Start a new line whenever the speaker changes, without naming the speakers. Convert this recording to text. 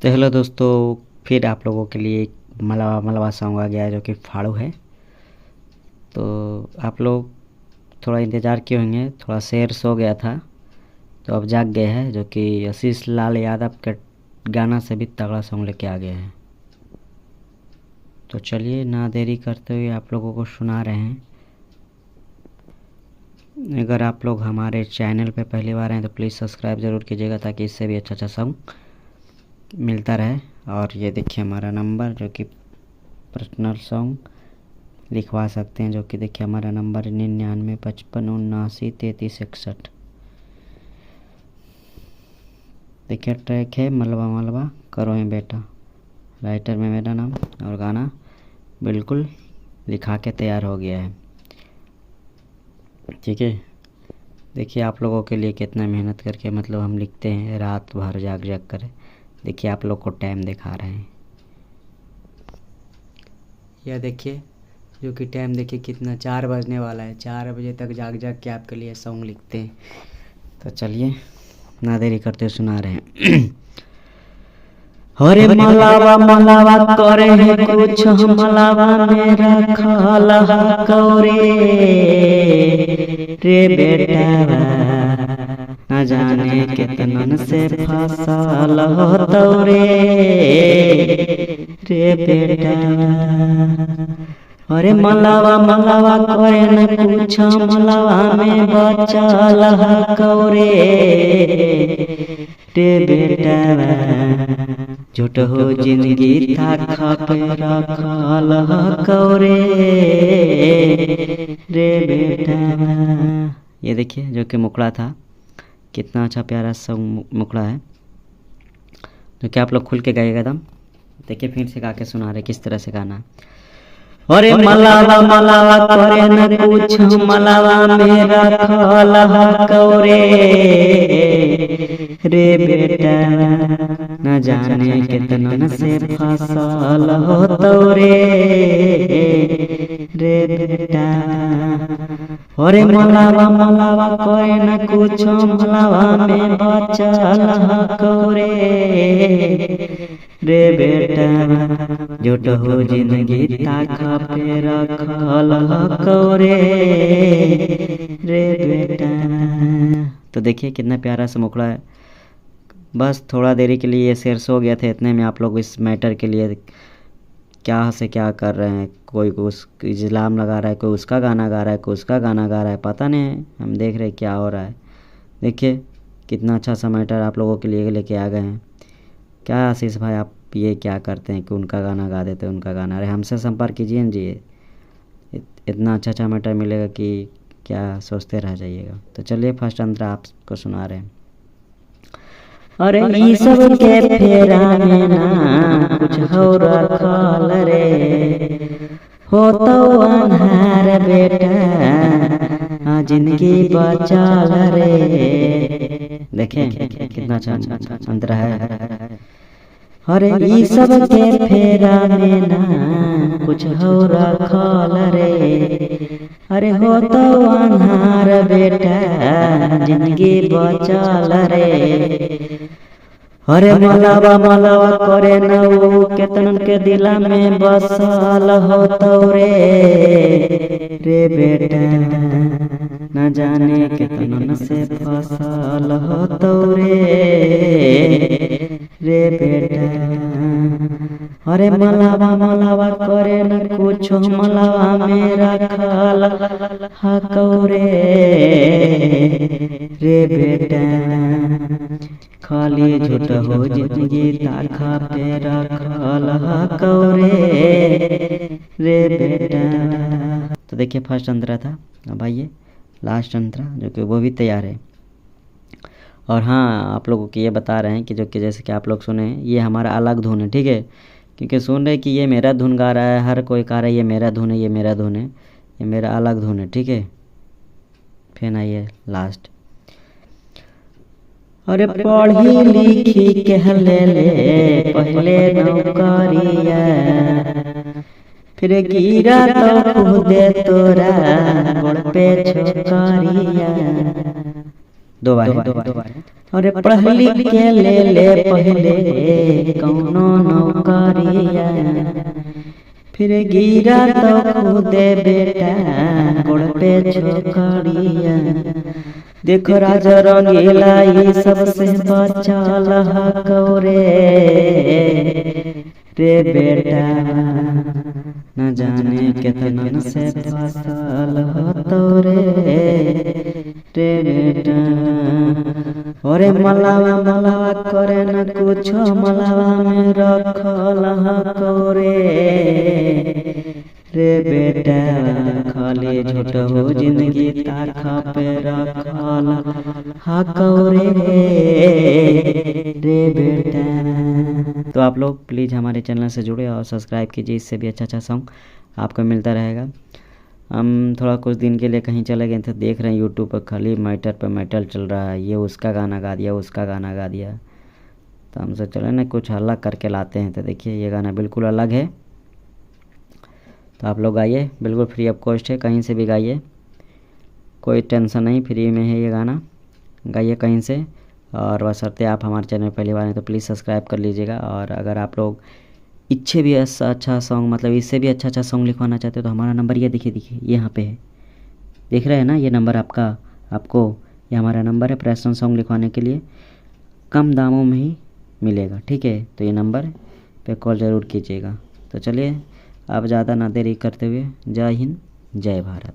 तो हेलो दोस्तों, फिर आप लोगों के लिए एक मलबा मलबा सॉन्ग आ गया है जो कि फाड़ू है। तो आप लोग थोड़ा इंतज़ार किए होंगे, थोड़ा शेर सो गया था तो अब जाग गए हैं, जो कि आशीष लाल यादव के गाना से भी तगड़ा सॉन्ग लेके आ गए हैं। तो चलिए ना देरी करते हुए आप लोगों को सुना रहे हैं। अगर आप लोग हमारे चैनल पे पहली बार हैं तो प्लीज़ सब्सक्राइब ज़रूर कीजिएगा ताकि इससे भी अच्छा सॉन्ग मिलता रहे। और ये देखिए हमारा नंबर, जो कि पर्सनल सॉन्ग लिखवा सकते हैं, जो कि देखिए हमारा नंबर 9955793361। देखिए ट्रैक है मलबा मलबा करो है बेटा, राइटर में मेरा नाम, और गाना बिल्कुल लिखा के तैयार हो गया है। ठीक है, देखिए आप लोगों के लिए कितना मेहनत करके मतलब हम लिखते हैं, रात भर जाग जाग कर। देखिए आप लोग को टाइम दिखा रहे हैं, यह देखिए जो कि टाइम देखिए कितना 4 बजने वाला है। 4 बजे तक जाग जाग के आपके लिए सॉन्ग लिखते हैं। तो चलिए ना देरी करते सुना रहे हैं। अरे मलावा मलावा करे है कुछ मलावा मेरा खाला कौरे रे बेटा, न जाने कितनन से फसल तौरे रे बेटा। अरे मलावा मलावा करे न कुछ मलावा में बचल कौरे रे बेटा, झूठ हो जिंदगी था खपे रखल कौरे रे बेटा। ये देखिए जो कि मुखड़ा था, कितना अच्छा प्यारा सा मुखड़ा है, जो कि आप लोग खुल के गाइएगा एकदम। देखिए फिर से गा के सुना रहे किस तरह से गाना है। अरे मलावा मलावा करे न कुछ मलावा मेरा खाला कौरे रे बेटा, न जाने कितनन से फसल हो तौरे रे बेटा। अरे मलावा मलावा करे न कुछ मलावा में बचल कौरे रे बेटा, झूठ हो जिंदगी ताखा पे रखल कौरे रे बेटा। तो देखिए कितना प्यारा सा मुखड़ा है। बस थोड़ा देरी के लिए ये शेर सो गया था, इतने में आप लोग इस मैटर के लिए क्या से क्या कर रहे हैं। कोई उस इल्ज़ाम लगा रहा है, कोई उसका गाना गा रहा है, कोई उसका गाना गा रहा है, पता नहीं। हम देख रहे हैं क्या हो रहा है। देखिए कितना अच्छा सा मैटर आप लोगों के लिए लेके आ गए हैं। क्या आशीष भाई आप ये क्या करते हैं कि उनका गाना गा देते हैं, उनका गाना। अरे हमसे संपर्क कीजिए न जी, इतना अच्छा अच्छा मैटर मिलेगा कि क्या सोचते रह जाइएगा। तो चलिए फर्स्ट अंतरा आपको सुना रहे हैं। अरे ई सब के फेरा में ना कुछ हो रखल रे, हो तो अनहार बेटा, जिंदगी बचल रे। देखें कितना अच्छा अंतरा है। अरे ई सब के फेरा में ना कुछ हो रखल रे, अरे हो तो अनहार बेटा, जिंदगी बचल रे। अरे मलावा मलावा करे न वो केतन के दिला में बसल हो तौरे रे बेटा, न जाने केतन से फसल हो तौरे रे बेटा। अरे मलावा मलावा करे न कुछ मलावा मेरा खाला कौरे रे बेटा, खाली झूठ हो जिंदगी ताखा पे रखल कौरे रे बेटा। तो देखिए फर्स्ट अंतरा था, अब आइए लास्ट अंतरा जो कि वो भी तैयार है। और हाँ आप लोगों को ये बता रहे हैं कि जो कि जैसे कि आप लोग सुने ये हमारा अलग धुन है, ठीक है। क्योंकि सुन रहे कि ये मेरा धुन गा रहा है, हर कोई कह रहा है ये मेरा धुन है, ये मेरा धुन है, ये मेरा अलग धुन है, ठीक है। फिर आइए लास्ट। अरे पढ़ी लिखी कह ले पहले नौकरिया, फिर गिरा तो खुदे तोरा गोड़ पे छोकरिया। दो बार अरे पढ़ लिख के ले पहले कौनो नौकरिया, फिर गिरा तो खुदे बेटा गोड़ पे छोकरिया। देखो राजा रंगीला ये सबसे बचल हकौरे रे बेटा, न जाने कितनन से फसल होतो रे बेटा। अरे मलावा करे न कुछो, मलावा में रखल हकौरे रे बेटा, खाली झूठ हो जिंदगी ताखा पे रखल हकौरे रे बेटा। तो आप लोग प्लीज़ हमारे चैनल से जुड़े और सब्सक्राइब कीजिए, इससे भी अच्छा सॉन्ग आपको मिलता रहेगा। हम थोड़ा कुछ दिन के लिए कहीं चले गए थे, देख रहे हैं यूट्यूब पर खाली मैटर पे मैटर चल रहा है, ये उसका गाना गा दिया, उसका गाना गा दिया। तो हमसे चले ना कुछ अलग करके लाते हैं। तो देखिए ये गाना बिल्कुल अलग है, तो आप लोग गाइए, बिल्कुल फ्री ऑफ कॉस्ट है, कहीं से भी गाइए, कोई टेंशन नहीं, फ्री में है ये गाना, गाइए कहीं से। और बशर्ते आप हमारे चैनल में पहली बार हैं तो प्लीज़ सब्सक्राइब कर लीजिएगा। और अगर आप लोग इच्छे भी अच्छा सॉन्ग, मतलब इससे भी अच्छा सॉन्ग लिखवाना चाहते हो तो हमारा नंबर ये देखिए ये यहाँ पे है, देख रहे हैं ना, ये नंबर आपको ये हमारा नंबर है पर्सनल सॉन्ग लिखवाने के लिए, कम दामों में ही मिलेगा, ठीक है। तो ये नंबर पे कॉल ज़रूर कीजिएगा। तो चलिए अब ज़्यादा ना देरी करते हुए, जय हिंद जय भारत।